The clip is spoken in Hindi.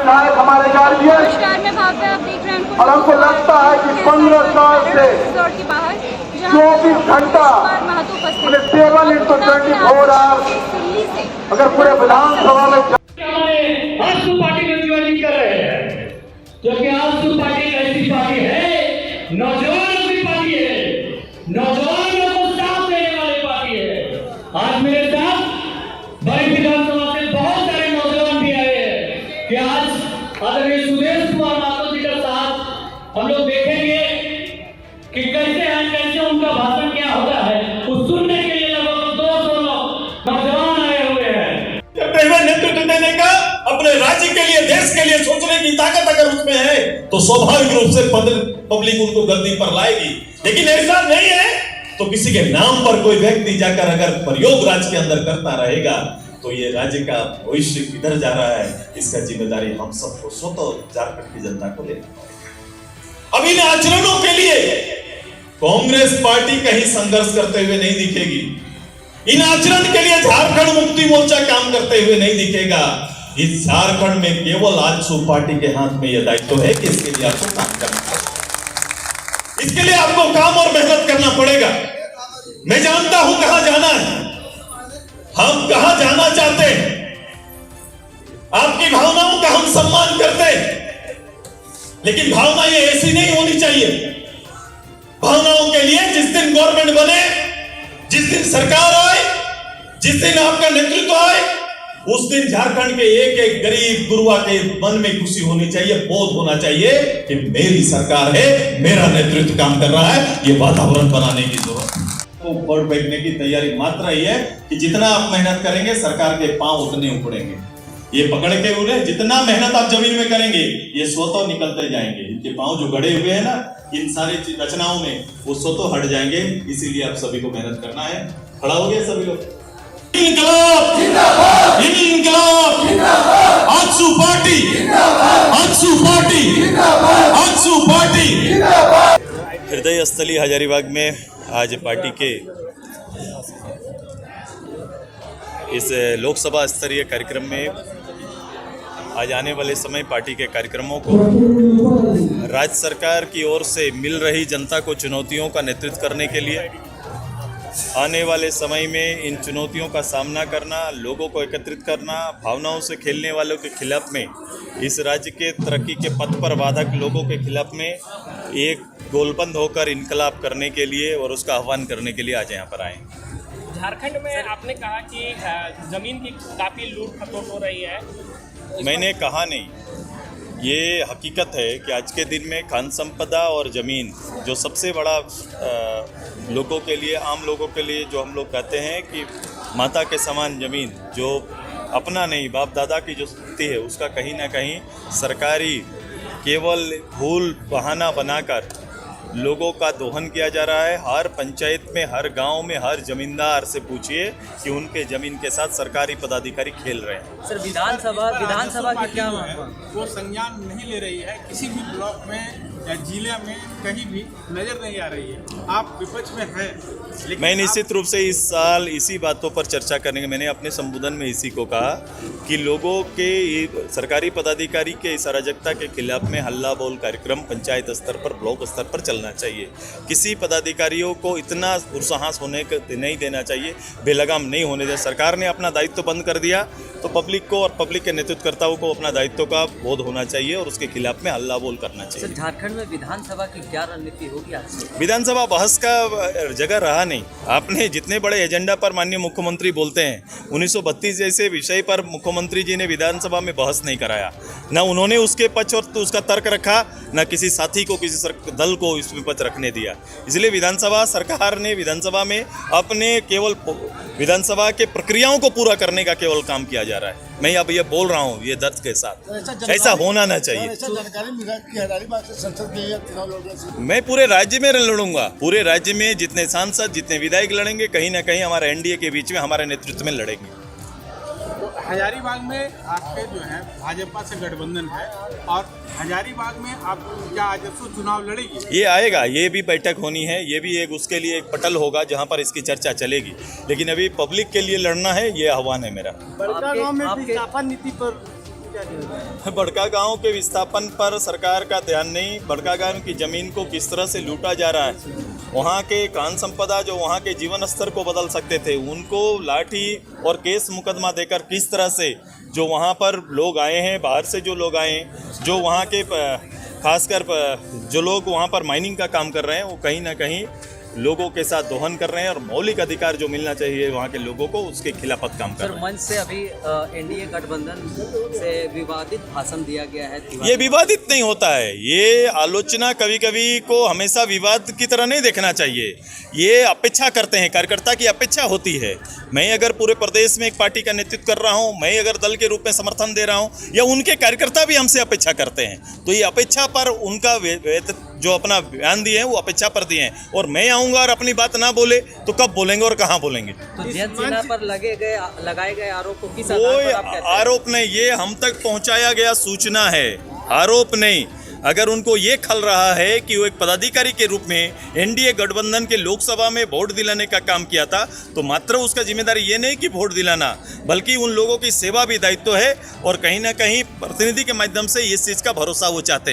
विधायक हमारे गार्जियन नमस्कार, मैं भाव्या, आप देख रहे हैं और हमको लगता है कि 15 साल से रिजॉर्ट के बाहर 24 घंटा महत्व 7 into 24 आवर्स दिल्ली से अगर पूरे विधानसभा में आजसू पार्टी में ज्वाइनिंग कर रहे हैं, क्योंकि आजसू पार्टी एक ऐसी पार्टी है, नौजवानों की पार्टी है, नौजवानों को साथ देने वाली पार्टी है। आज मेरे साथ बड़ी विधानसभा से बहुत सारे नौजवान भी आए हैं कि आज आदरणीय सुदेश कुमार महतो जी का साथ हम लोग देखेंगे कि कैसे उनका भाषण क्या होता है, उस सुनने के लिए लगभग 200 नौजवान आए हुए हैं। नेतृत्व देने का, अपने राज्य के लिए, देश के लिए सोचने की ताकत अगर उसमें है तो स्वाभाविक रूप से पब्लिक उनको गद्दी पर लाएगी। लेकिन ऐसा नहीं है तो किसी के नाम पर कोई व्यक्ति जाकर अगर प्रयोग राज्य के अंदर करता रहेगा तो ये राज्य का भविष्य किधर जा रहा है, इसका जिम्मेदारी हम सबको स्वतः झारखंड की जनता को लेना है। अब इन आचरणों के लिए कांग्रेस पार्टी कहीं संघर्ष करते हुए नहीं दिखेगी। इन आचरण के लिए झारखंड मुक्ति मोर्चा काम करते हुए नहीं दिखेगा। इस झारखंड में केवल आजसू पार्टी के हाथ में यह दायित्व है कि इसके लिए आपको काम करना पड़ेगा, इसके लिए आपको काम और मेहनत करना पड़ेगा। मैं जानता हूं कहां जाना है, हम कहां जाना चाहते हैं, आपकी भावनाओं का हम सम्मान करते हैं, लेकिन भावना ये ऐसी नहीं होनी चाहिए। भावनाओं के लिए जिस दिन गवर्नमेंट बने, जिस दिन सरकार आए, जिस दिन आपका नेतृत्व आए, उस दिन झारखंड के एक एक गरीब गुरुआ के मन में खुशी होनी चाहिए, बोध होना चाहिए कि मेरी सरकार है, मेरा नेतृत्व काम कर रहा है। ये वातावरण बनाने की जरूरत है। तो बढ़ बैठने की तैयारी मात्र ही है कि जितना आप मेहनत करेंगे सरकार के पांव उतने उखड़ेंगे। ये पकड़ के उन्हें जितना मेहनत आप जमीन में करेंगे ये स्वतः निकलते जाएंगे। इनके पांव जो गड़े हुए हैं ना इन सारी रचनाओं में, वो स्वतः हट जाएंगे। इसीलिए आप सभी को मेहनत करना है। खड़ा हो गए सभी लोग। इनकलाब जिंदाबाद, इनकलाब जिंदाबाद, आजसू पार्टी जिंदाबाद, आजसू पार्टी जिंदाबाद, आजसू पार्टी जिंदाबाद। हृदय स्थली हजारीबाग में आज पार्टी के इस लोकसभा स्तरीय कार्यक्रम में आज आने वाले समय पार्टी के कार्यक्रमों को राज्य सरकार की ओर से मिल रही जनता को चुनौतियों का नेतृत्व करने के लिए आने वाले समय में इन चुनौतियों का सामना करना, लोगों को एकत्रित करना, भावनाओं से खेलने वालों के खिलाफ में, इस राज्य के तरक्की के पथ पर बाधक लोगों के खिलाफ में एक गोलबंद होकर इनकलाब करने के लिए और उसका आह्वान करने के लिए आज यहाँ पर आए। झारखंड में आपने कहा कि जमीन की काफ़ी लूट खसोट हो रही है। मैंने कहा नहीं, ये हकीकत है कि आज के दिन में खान संपदा और ज़मीन जो सबसे बड़ा लोगों के लिए, आम लोगों के लिए जो हम लोग कहते हैं कि माता के समान ज़मीन, जो अपना नहीं बाप दादा की जो शक्ति है, उसका कहीं ना कहीं सरकारी केवल भूल बहाना बनाकर लोगों का दोहन किया जा रहा है। हर पंचायत में, हर गांव में, हर जमींदार से पूछिए कि उनके ज़मीन के साथ सरकारी पदाधिकारी खेल रहे हैं। सर विधानसभा की क्या वो संज्ञान नहीं ले रही है, किसी भी ब्लॉक में या जिले में कहीं भी नजर नहीं आ रही है। आप विपक्ष में हैं, मैं निश्चित रूप से इस साल इसी बातों पर चर्चा करने के, मैंने अपने संबोधन में इसी को कहा कि लोगों के सरकारी पदाधिकारी के इस अराजकता के खिलाफ में हल्ला बोल कार्यक्रम पंचायत स्तर पर, ब्लॉक स्तर पर चलना चाहिए। किसी पदाधिकारियों को इतना दुस्साहस होने नहीं देना चाहिए, बेलगाम नहीं होने देना। सरकार ने अपना दायित्व बंद कर दिया तो पब्लिक को और पब्लिक के नेतृत्वकर्ताओं को अपना दायित्व का बोध होना चाहिए और उसके खिलाफ में हल्ला बोल करना चाहिए। सर झारखंड में विधानसभा की क्या रणनीति होगी आज? विधानसभा बहस का जगह रहा नहीं। आपने जितने बड़े एजेंडा पर माननीय मुख्यमंत्री बोलते हैं, 1932 जैसे विषय पर मुख्यमंत्री जी ने विधानसभा में बहस नहीं कराया, ना उन्होंने उसके पक्ष और उसका तर्क रखा, ना किसी साथी को, किसी दल को इसमें पक्ष रखने दिया। इसलिए विधानसभा सरकार ने विधानसभा में अपने केवल विधानसभा के प्रक्रियाओं को पूरा करने का केवल काम किया जा रहा है। मैं अब ये बोल रहा हूँ ये दर्द के साथ, ऐसा होना ना चाहिए। मैं पूरे राज्य में लड़ूंगा, पूरे राज्य में जितने सांसद, जितने विधायक लड़ेंगे, कहीं ना कहीं हमारे एनडीए के बीच में, हमारे नेतृत्व में लड़ेंगे। हजारीबाग में आपके जो है भाजपा से गठबंधन है और हजारीबाग में आप क्या आजसू चुनाव लड़ेगी? ये आएगा, ये भी बैठक होनी है, ये भी एक उसके लिए एक पटल होगा जहां पर इसकी चर्चा चलेगी। लेकिन अभी पब्लिक के लिए लड़ना है, ये आह्वान है मेरा। बड़का गांव में विस्थापन नीति पर बड़का गांव के विस्थापन पर सरकार का ध्यान नहीं, बड़का गांव की ज़मीन को किस तरह से लूटा जा रहा है। वहाँ के कान संपदा जो वहाँ के जीवन स्तर को बदल सकते थे, उनको लाठी और केस मुकदमा देकर किस तरह से जो वहाँ पर लोग आए हैं, बाहर से जो लोग आए हैं, जो वहाँ के खासकर जो लोग वहाँ पर माइनिंग का काम कर रहे हैं, वो कहीं ना कहीं लोगों के साथ दोहन कर रहे हैं और मौलिक अधिकार जो मिलना चाहिए वहाँ के लोगों को, उसके खिलाफत काम कर सर, रहे हैं। मंच से अभी एनडीए गठबंधन से विवादित भाषण दिया गया है। ये विवादित नहीं होता है, ये आलोचना कभी कभी को हमेशा विवाद की तरह नहीं देखना चाहिए। ये अपेक्षा करते हैं, कार्यकर्ता की अपेक्षा होती है। मैं अगर पूरे प्रदेश में एक पार्टी का नेतृत्व कर रहा हूँ, मैं अगर दल के रूप में समर्थन दे रहा हूँ, या उनके कार्यकर्ता भी हमसे अपेक्षा करते हैं, तो ये अपेक्षा पर उनका जो अपना बयान दिए हैं वो अपेक्षा पर दिए हैं। और मैं आऊँगा और अपनी बात ना बोले तो कब बोलेंगे और कहाँ बोलेंगे? तो जैन सेना पर लगाए गए आरोप को किस आधार कोई पर आप कहते हैं? आरोप नहीं, ये हम तक पहुंचाया गया सूचना है, आरोप नहीं। अगर उनको ये खल रहा है कि वो एक पदाधिकारी के रूप में एनडीए गठबंधन के लोकसभा में वोट दिलाने का काम किया था, तो मात्र उसका जिम्मेदारी ये नहीं कि वोट दिलाना, बल्कि उन लोगों की सेवा भी दायित्व है। और कहीं ना कहीं प्रतिनिधि के माध्यम से इस चीज़ का भरोसा वो चाहते हैं।